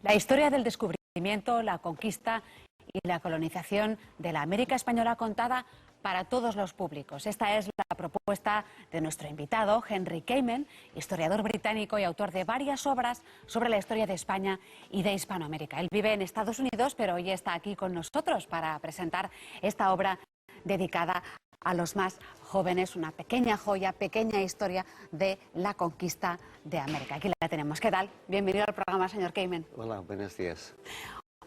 La historia del descubrimiento, la conquista y la colonización de la América española contada para todos los públicos. Esta es la propuesta de nuestro invitado, Henry Kamen, historiador británico y autor de varias obras sobre la historia de España y de Hispanoamérica. Él vive en Estados Unidos, pero hoy está aquí con nosotros para presentar esta obra dedicada a los más jóvenes, una pequeña joya, pequeña historia de la conquista de América. Aquí la tenemos. ¿Qué tal? Bienvenido al programa, señor Kamen. Hola, buenos días.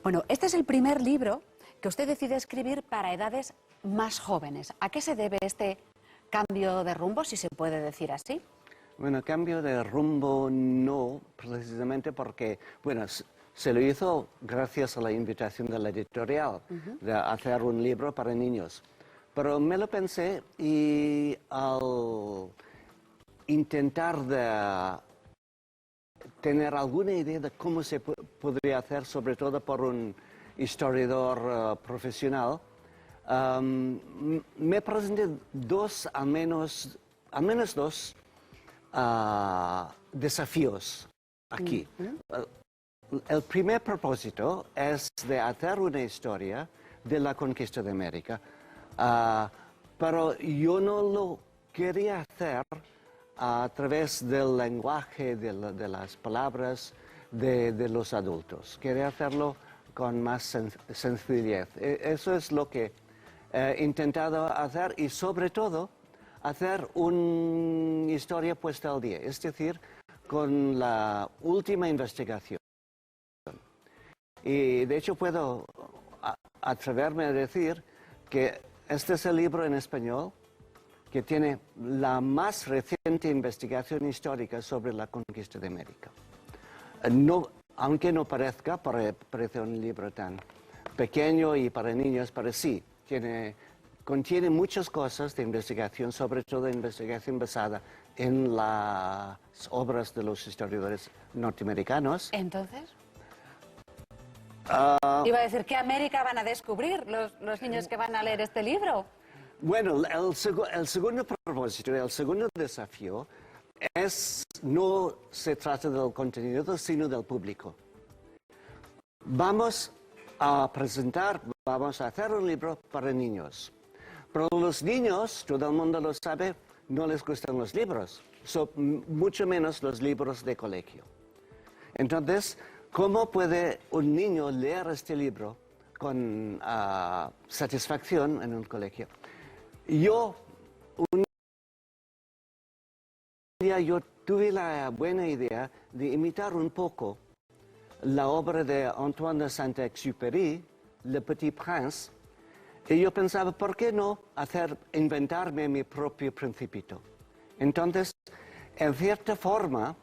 Bueno, este es el primer libro que usted decide escribir para edades más jóvenes. ¿A qué se debe este cambio de rumbo, si se puede decir así? Bueno, cambio de rumbo no, precisamente porque, bueno, se lo hizo gracias a la invitación de la editorial de hacer un libro para niños. Pero me lo pensé y al intentar de tener alguna idea de cómo se podría hacer, sobre todo por un historiador profesional, me presenté al menos dos desafíos aquí. El primer propósito es de hacer una historia de la conquista de América, pero yo no lo quería hacer a través del lenguaje, de las palabras de los adultos. Quería hacerlo con más sencillez. Eso es lo que he intentado hacer y sobre todo hacer una historia puesta al día, es decir, con la última investigación. Y de hecho puedo atreverme a decir que este es el libro en español que tiene la más reciente investigación histórica sobre la conquista de América. Aunque no parezca, parece un libro tan pequeño y para niños, pero sí, contiene muchas cosas de investigación, sobre todo investigación basada en las obras de los historiadores norteamericanos. Entonces, iba a decir, ¿qué América van a descubrir los niños que van a leer este libro? Bueno, el segundo propósito, el segundo desafío no se trata del contenido, sino del público. Vamos a hacer un libro para niños. Pero los niños, todo el mundo lo sabe, no les gustan los libros, mucho menos los libros de colegio. Entonces, ¿cómo puede un niño leer este libro con satisfacción en un colegio? Un día yo tuve la buena idea de imitar un poco la obra de Antoine de Saint-Exupéry, Le Petit Prince, y yo pensaba, ¿por qué no inventarme mi propio Principito? Entonces, en cierta forma,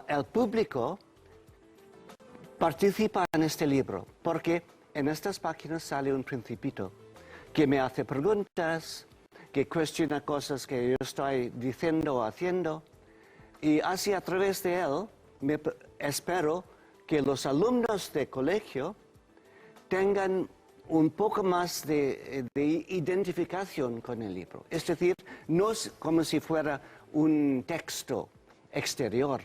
el público participa en este libro, porque en estas páginas sale un Principito que me hace preguntas, que cuestiona cosas que yo estoy diciendo o haciendo, y así a través de él espero que los alumnos de colegio tengan un poco más de identificación con el libro. Es decir, no es como si fuera un texto exterior,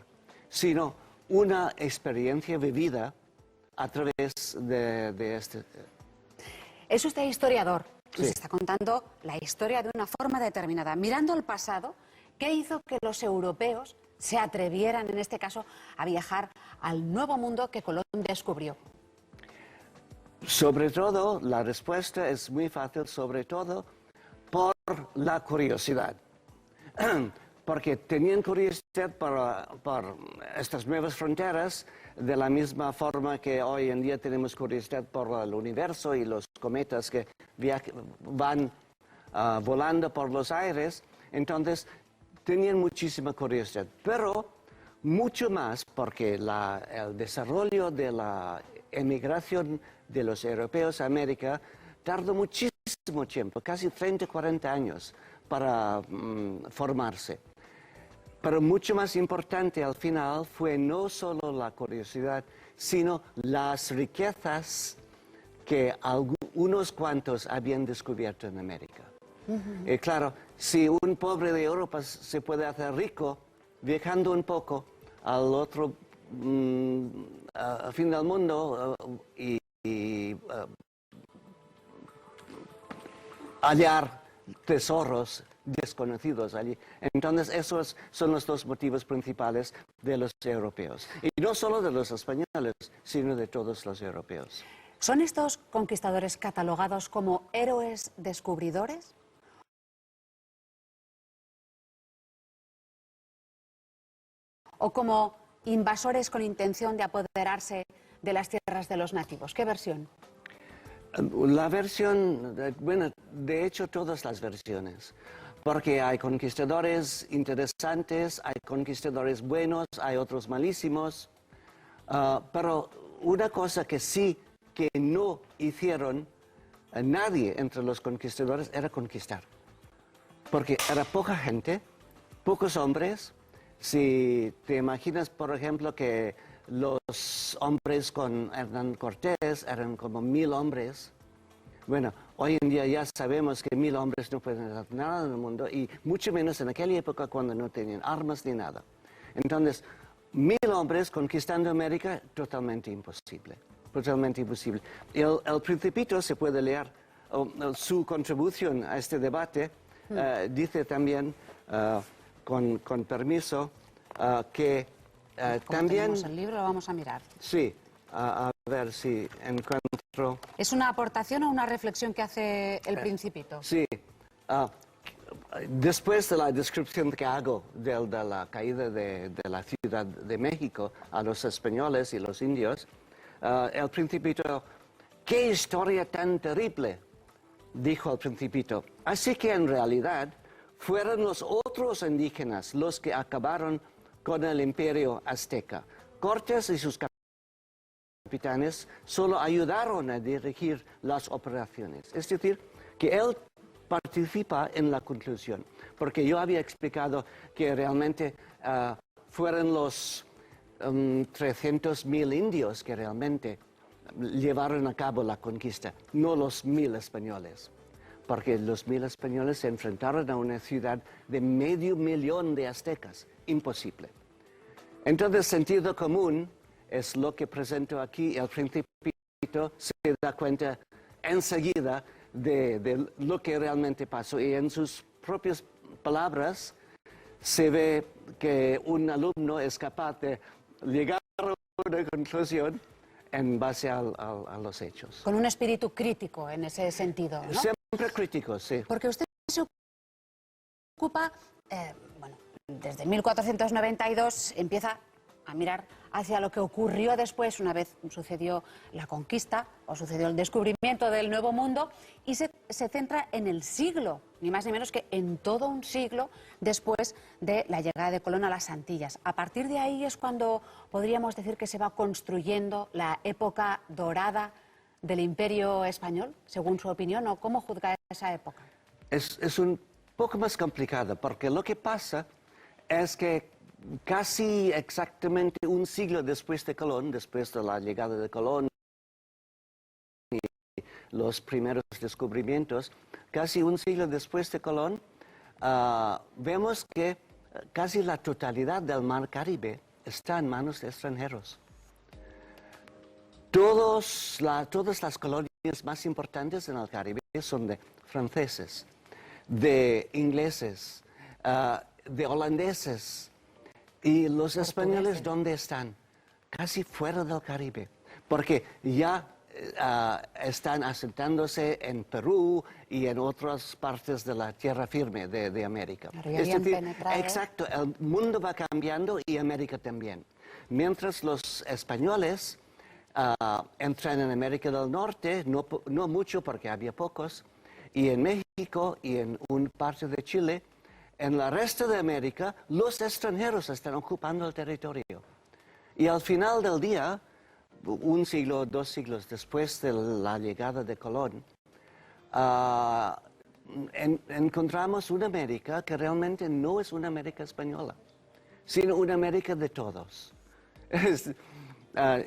sino una experiencia vivida a través de este. Es usted historiador. Nos Sí. está contando la historia de una forma determinada. Mirando al pasado, ¿qué hizo que los europeos se atrevieran, en este caso, a viajar al nuevo mundo que Colón descubrió? Sobre todo, la respuesta es muy fácil, sobre todo por la curiosidad. Porque tenían curiosidad por estas nuevas fronteras, de la misma forma que hoy en día tenemos curiosidad por el universo y los cometas que van volando por los aires. Entonces, tenían muchísima curiosidad, pero mucho más porque el desarrollo de la emigración de los europeos a América tardó muchísimo tiempo, casi 30, 40 años para formarse. Pero mucho más importante al final fue no solo la curiosidad, sino las riquezas que unos cuantos habían descubierto en América. Y claro, si un pobre de Europa se puede hacer rico viajando un poco al otro al fin del mundo hallar tesoros desconocidos allí. Entonces, esos son los dos motivos principales de los europeos. Y no solo de los españoles, sino de todos los europeos. ¿Son estos conquistadores catalogados como héroes descubridores? ¿O como invasores con intención de apoderarse de las tierras de los nativos? ¿Qué versión? La versión, bueno, de hecho todas las versiones, porque hay conquistadores interesantes, hay conquistadores buenos, hay otros malísimos, pero una cosa que sí que no hicieron nadie entre los conquistadores era conquistar, porque era poca gente, pocos hombres. Si te imaginas, por ejemplo, que los hombres con Hernán Cortés eran como 1000 hombres. Bueno, hoy en día ya sabemos que 1000 hombres no pueden hacer nada en el mundo, y mucho menos en aquella época cuando no tenían armas ni nada. Entonces, 1000 hombres conquistando América, totalmente imposible. Totalmente imposible. El Principito se puede leer, su contribución a este debate, dice también, con permiso, que también... Tenemos el libro, lo vamos a mirar. Sí, a ver si encuentro... ¿Es una aportación o una reflexión que hace el Principito? Sí. Después de la descripción que hago de la caída de la Ciudad de México a los españoles y los indios, el Principito, ¡qué historia tan terrible!, dijo el Principito. Así que en realidad fueron los otros indígenas los que acabaron con el imperio azteca. Cortés y sus capitanes solo ayudaron a dirigir las operaciones. Es decir, que él participa en la conclusión, porque yo había explicado que realmente fueron los 300.000 indios que realmente llevaron a cabo la conquista, no los 1000 españoles. Porque los 1000 españoles se enfrentaron a una ciudad de 500.000 de aztecas. Imposible. Entonces, sentido común es lo que presento aquí. El Principito se da cuenta enseguida de lo que realmente pasó. Y en sus propias palabras se ve que un alumno es capaz de llegar a una conclusión en base a los hechos. Con un espíritu crítico en ese sentido, ¿no? Siempre crítico, sí. Porque usted se ocupa, bueno, desde 1492 empieza a mirar hacia lo que ocurrió después, una vez sucedió la conquista o sucedió el descubrimiento del Nuevo Mundo, y se centra en el siglo, ni más ni menos que en todo un siglo después de la llegada de Colón a las Antillas. A partir de ahí es cuando podríamos decir que se va construyendo la época dorada del Imperio Español, según su opinión, o cómo juzga esa época. Es un poco más complicado, porque lo que pasa es que casi exactamente un siglo después de Colón, después de la llegada de Colón y los primeros descubrimientos, casi un siglo después de Colón, vemos que casi la totalidad del Mar Caribe está en manos de extranjeros. Todas las colonias más importantes en el Caribe son de franceses, de ingleses, de holandeses. ¿Y los españoles dónde están? Casi fuera del Caribe, porque ya están asentándose en Perú y en otras partes de la tierra firme de América. Es decir, exacto, el mundo va cambiando y América también. Mientras los españoles entran en América del Norte, no mucho porque había pocos, y en México y en una parte de Chile. En el resto de América, los extranjeros están ocupando el territorio. Y al final del día, un siglo, 2 siglos después de la llegada de Colón, encontramos una América que realmente no es una América española, sino una América de todos.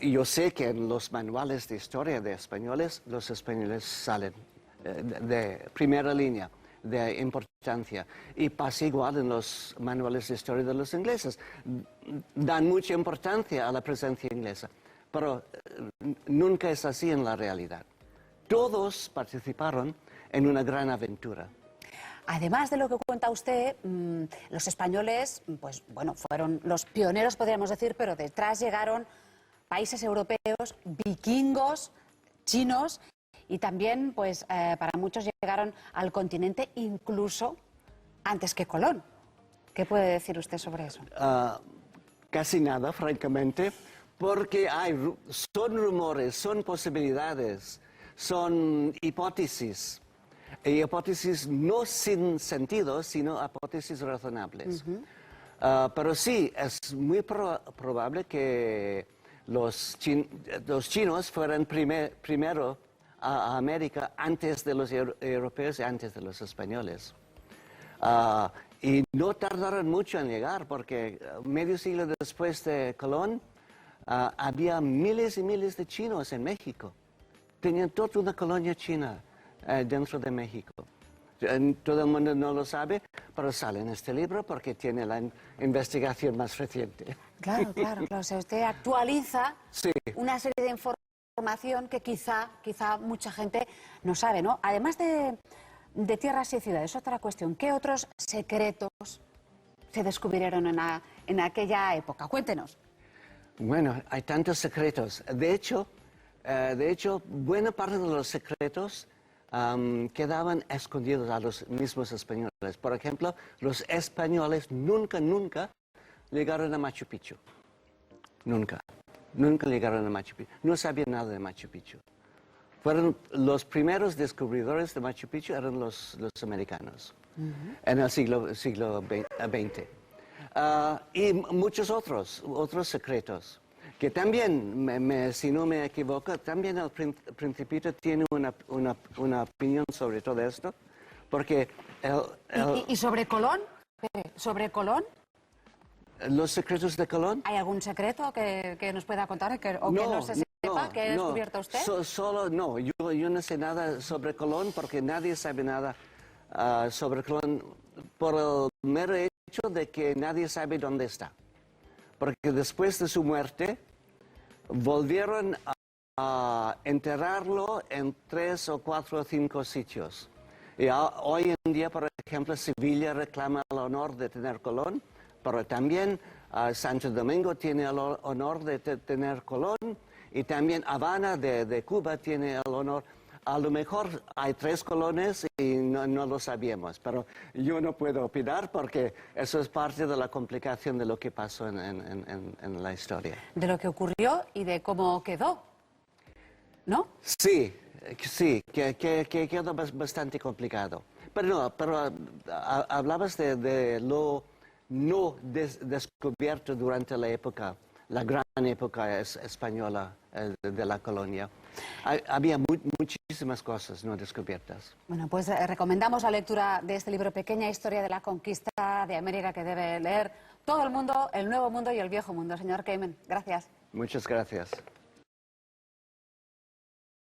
Yo sé que en los manuales de historia de españoles, los españoles salen de primera línea de importancia. Y pasa igual en los manuales de historia de los ingleses. Dan mucha importancia a la presencia inglesa, pero nunca es así en la realidad. Todos participaron en una gran aventura. Además de lo que cuenta usted, los españoles, pues bueno, fueron los pioneros, podríamos decir, pero detrás llegaron países europeos, vikingos, chinos, y también, pues, para muchos llegaron al continente incluso antes que Colón. ¿Qué puede decir usted sobre eso? Casi nada, francamente, porque son rumores, son posibilidades, son hipótesis. Y hipótesis no sin sentido, sino hipótesis razonables. Pero sí, es muy probable que los chinos fueran primero a América antes de los europeos y antes de los españoles. Y no tardaron mucho en llegar, porque medio siglo después de Colón había miles y miles de chinos en México. Tenían toda una colonia china dentro de México. Todo el mundo no lo sabe, pero sale en este libro porque tiene la investigación más reciente. Claro, claro, claro. O sea, usted actualiza Sí. una serie de información que quizá mucha gente no sabe, ¿no? Además de tierras y ciudades, otra cuestión. ¿Qué otros secretos se descubrieron en aquella época? Cuéntenos. Bueno, hay tantos secretos. De hecho, buena parte de los secretos quedaban escondidos a los mismos españoles. Por ejemplo, los españoles nunca llegaron a Machu Picchu. Nunca llegaron a Machu Picchu. No sabían nada de Machu Picchu. Fueron los primeros descubridores de Machu Picchu, eran los americanos, en el siglo XX. Y muchos otros secretos, que también, si no me equivoco, también el Principito tiene una opinión sobre todo esto, porque ¿Y sobre Colón? ¿Sobre Colón? ¿Los secretos de Colón? ¿Hay algún secreto que nos pueda contar que no se sepa que ha descubierto usted? No, yo no sé nada sobre Colón porque nadie sabe nada sobre Colón por el mero hecho de que nadie sabe dónde está. Porque después de su muerte volvieron a enterrarlo en 3 o 4 o 5 sitios. Y hoy en día, por ejemplo, Sevilla reclama el honor de tener Colón, pero también Santo Domingo tiene el honor de tener Colón, y también Habana de Cuba tiene el honor. A lo mejor hay 3 colones y no lo sabíamos, pero yo no puedo opinar porque eso es parte de la complicación de lo que pasó en la historia. De lo que ocurrió y de cómo quedó, ¿no? Sí, que quedó bastante complicado. Pero hablabas de lo no descubierto durante la gran época española de la colonia. Había muchísimas cosas no descubiertas. Bueno, pues recomendamos la lectura de este libro, Pequeña Historia de la Conquista de América, que debe leer todo el mundo, el Nuevo Mundo y el Viejo Mundo. Señor Cayman, gracias. Muchas gracias.